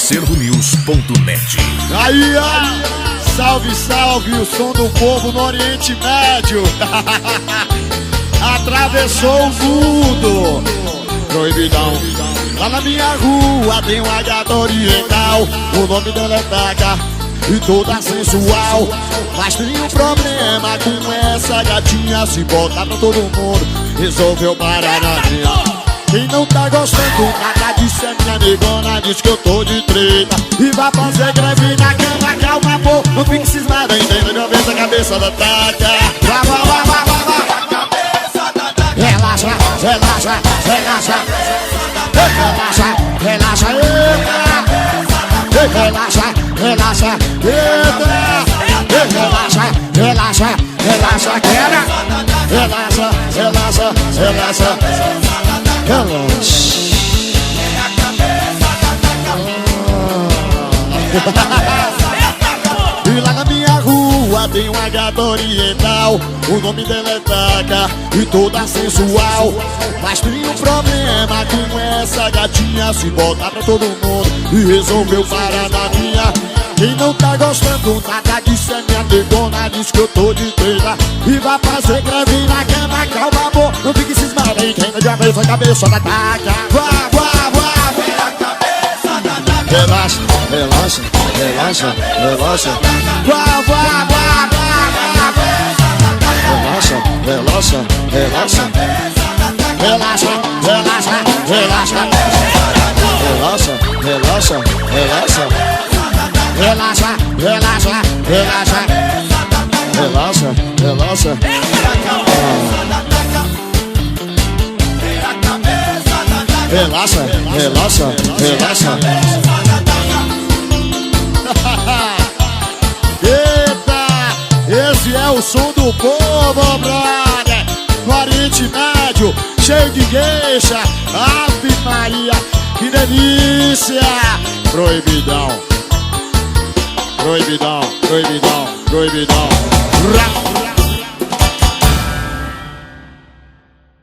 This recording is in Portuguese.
acervonews.net. Aí, salve, salve, o som do povo no Oriente Médio. Atravessou o mundo. Proibidão. Lá na minha rua tem uma gata oriental. O nome dela é Taca e toda sensual. Mas tem um problema com essa gatinha. Se botar pra todo mundo, resolveu parar na minha. Quem não tá gostando nada disso é minha negona. Diz que eu tô de treta e vai fazer greve na cama. Calma, pô, não fique cismado, entenda de uma vez a cabeça da Taca. Vá, vá, vá, vá, vá, vá. Relaxa, relaxa, relaxa. Relaxa, relaxa, eita. Relaxa, relaxa, eita. Relaxa, relaxa, relaxa, queda. Relaxa, relaxa, relaxa. E lá na minha rua tem uma gata oriental. O nome dela é Taca e toda sensual. Mas tem um problema com essa gatinha. Se botar pra todo mundo e resolveu parar na minha. Quem não tá gostando nada disso é minha negona. Diz que eu tô de treta e vai fazer greve na cama. Calma, amor, não fique cismado, entenda de uma vez a cabeça da Taca. Vá, vá, vá, vá. Relaxa, relaxa, relaxa, relaxa. Vá, vá, vá, vá, vá. Relaxa, relaxa, relaxa. Relaxa, relaxa, relaxa. Relaxa, relaxa, relaxa. Relaxa, relaxa, relaxa. Relaxa, relaxa. Relaxa, relaxa, relaxa. Eita, esse é o som do povo, brother. No Oriente Médio, cheio de gueixa. Ave Maria, que delícia. Proibidão. Proibidão, proibidão, proibidão.